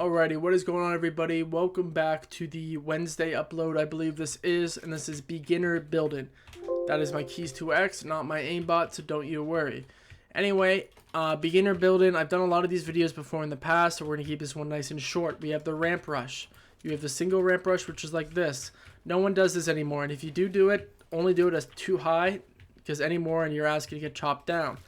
Alrighty, what is going on, everybody? Welcome back to the Wednesday upload, I believe this is, and this is beginner building. That is my keys to X, not my aimbot, so don't you worry. Anyway, beginner building, I've done a lot of these videos before in the past, so we're going to keep this one nice and short. We have the ramp rush. You have the single ramp rush, which is like this. No one does this anymore, and if you do it, only do it as too high, because any more and your ass can get chopped down.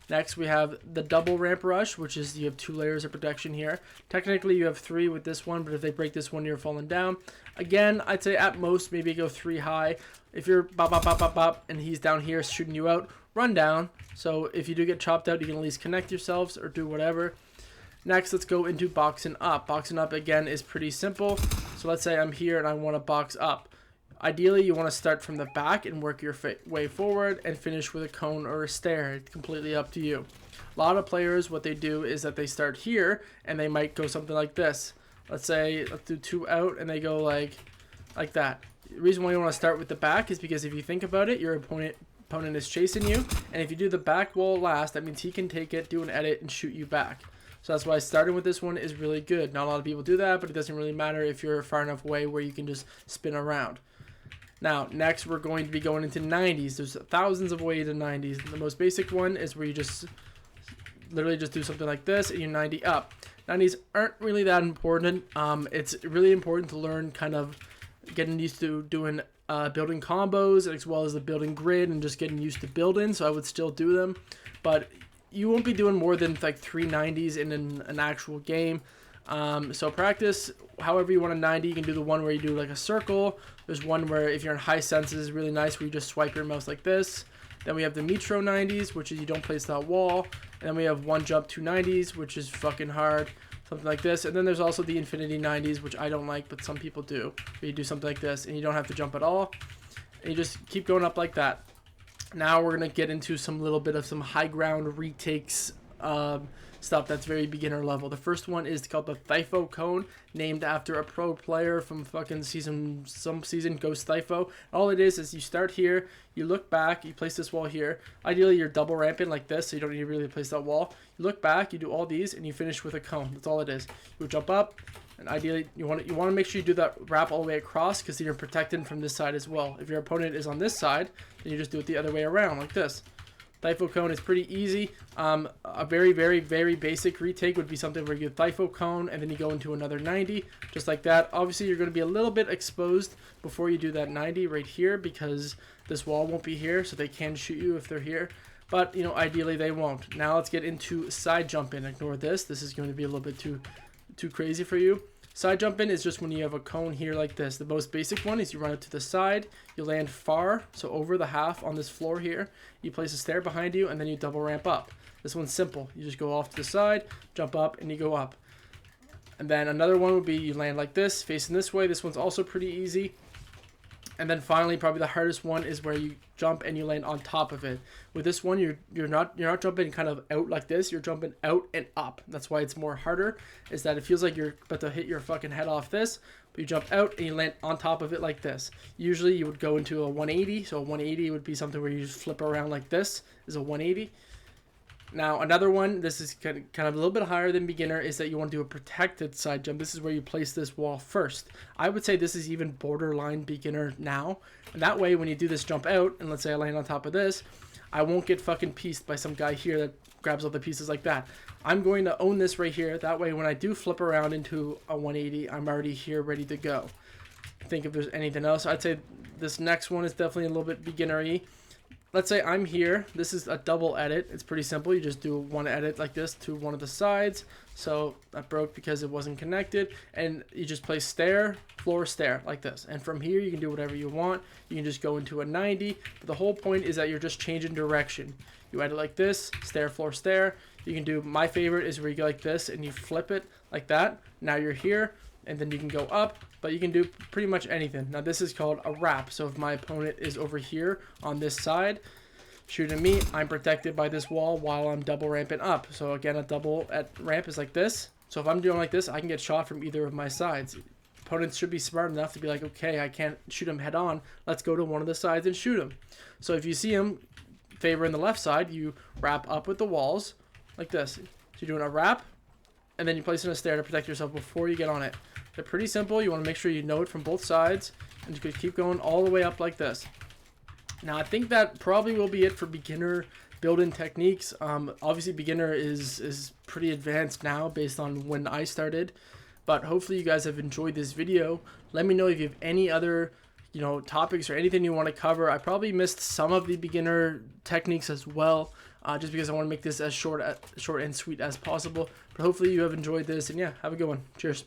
Next, we have the double ramp rush, which is you have 2 layers of protection here. Technically, you have 3 with this one, but if they break this one, you're falling down. Again, I'd say at most, maybe go 3 high. If you're bop, bop, bop, bop, bop, and he's down here shooting you out, run down. So if you do get chopped out, you can at least connect yourselves or do whatever. Next, let's go into boxing up. Boxing up, again, is pretty simple. So let's say I'm here and I want to box up. Ideally, you want to start from the back and work your way forward and finish with a cone or a stair. It's completely up to you. A lot of players, what they do is that they start here and they might go something like this. Let's say, let's do 2 out and they go like that. The reason why you want to start with the back is because if you think about it, your opponent is chasing you. And if you do the back wall last, that means he can take it, do an edit, and shoot you back. So that's why starting with this one is really good. Not a lot of people do that, but it doesn't really matter if you're far enough away where you can just spin around. Now, next we're going to be going into 90s. There's thousands of ways to 90s. The most basic one is where you just literally just do something like this and you're 90 up. 90s aren't really that important. It's really important to learn kind of getting used to doing building combos as well as the building grid and just getting used to building. So I would still do them, but you won't be doing more than like 3 90s in an actual game. So practice however you want a 90. You can do the one where you do like a circle. There's one where if you're in high senses is really nice where you just swipe your mouse like this. Then we have the Metro 90s, which is you don't place that wall. And then we have 1 jump 2 90s, which is fucking hard. Something like this. And then there's also the Infinity 90s, which I don't like, but some people do. Where you do something like this and you don't have to jump at all. And you just keep going up like that. Now we're going to get into some little bit of some high ground retakes stuff that's very beginner level. The first one is called the Thypho Cone, named after a pro player from fucking some season, Ghost Thypho. All it is you start here, you look back, you place this wall here. Ideally, you're double ramping like this, so you don't need to really place that wall. You look back, you do all these, and you finish with a cone. That's all it is. You jump up, and ideally, you want to make sure you do that wrap all the way across, because you're protected from this side as well. If your opponent is on this side, then you just do it the other way around, like this. Thypho Cone is pretty easy. A very, very, very basic retake would be something where you Thypho Cone and then you go into another 90, just like that. Obviously, you're going to be a little bit exposed before you do that 90 right here because this wall won't be here, so they can shoot you if they're here. But, you know, ideally they won't. Now let's get into side jumping. Ignore this. This is going to be a little bit too crazy for you. Side jumping is just when you have a cone here like this. The most basic one is you run it to the side, you land far, so over the half on this floor here. You place a stair behind you, and then you double ramp up. This one's simple. You just go off to the side, jump up, and you go up. And then another one would be you land like this, facing this way. This one's also pretty easy. And then finally, probably the hardest one is where you jump and you land on top of it. With this one, you're not jumping kind of out like this. You're jumping out and up. That's why it's more harder. Is that it feels like you're about to hit your fucking head off this, but you jump out and you land on top of it like this. Usually, you would go into a 180. So a 180 would be something where you just flip around like this. Is a 180. Now, another one, this is kind of a little bit higher than beginner, is that you want to do a protected side jump. This is where you place this wall first. I would say this is even borderline beginner now. And that way, when you do this jump out, and let's say I land on top of this, I won't get fucking pieced by some guy here that grabs all the pieces like that. I'm going to own this right here. That way, when I do flip around into a 180, I'm already here ready to go. Think if there's anything else. I'd say this next one is definitely a little bit beginner-y. Let's say I'm here. This is a double edit. It's pretty simple. You just do one edit like this to one of the sides. So that broke because it wasn't connected. And you just place stair, floor, stair like this. And from here, you can do whatever you want. You can just go into a 90. But the whole point is that you're just changing direction. You edit like this, stair, floor, stair. You can do, my favorite is where you go like this and you flip it like that. Now you're here. And then you can go up, but you can do pretty much anything. Now this is called a wrap. So if my opponent is over here on this side, shooting me, I'm protected by this wall while I'm double ramping up. So again, a double at ramp is like this. So if I'm doing like this, I can get shot from either of my sides. Opponents should be smart enough to be like, okay, I can't shoot him head on. Let's go to one of the sides and shoot him. So if you see him favoring the left side, you wrap up with the walls like this. So you're doing a wrap, and then you place in a stair to protect yourself before you get on it. They're pretty simple. You want to make sure you know it from both sides, and you could keep going all the way up like this. Now I think that probably will be it for beginner build-in techniques. Obviously beginner is pretty advanced now based on when I started, but hopefully you guys have enjoyed this video. Let me know if you have any other topics or anything you want to cover. I probably missed some of the beginner techniques as well, just because I want to make this as short and sweet as possible. But hopefully you have enjoyed this, and yeah, have a good one. Cheers.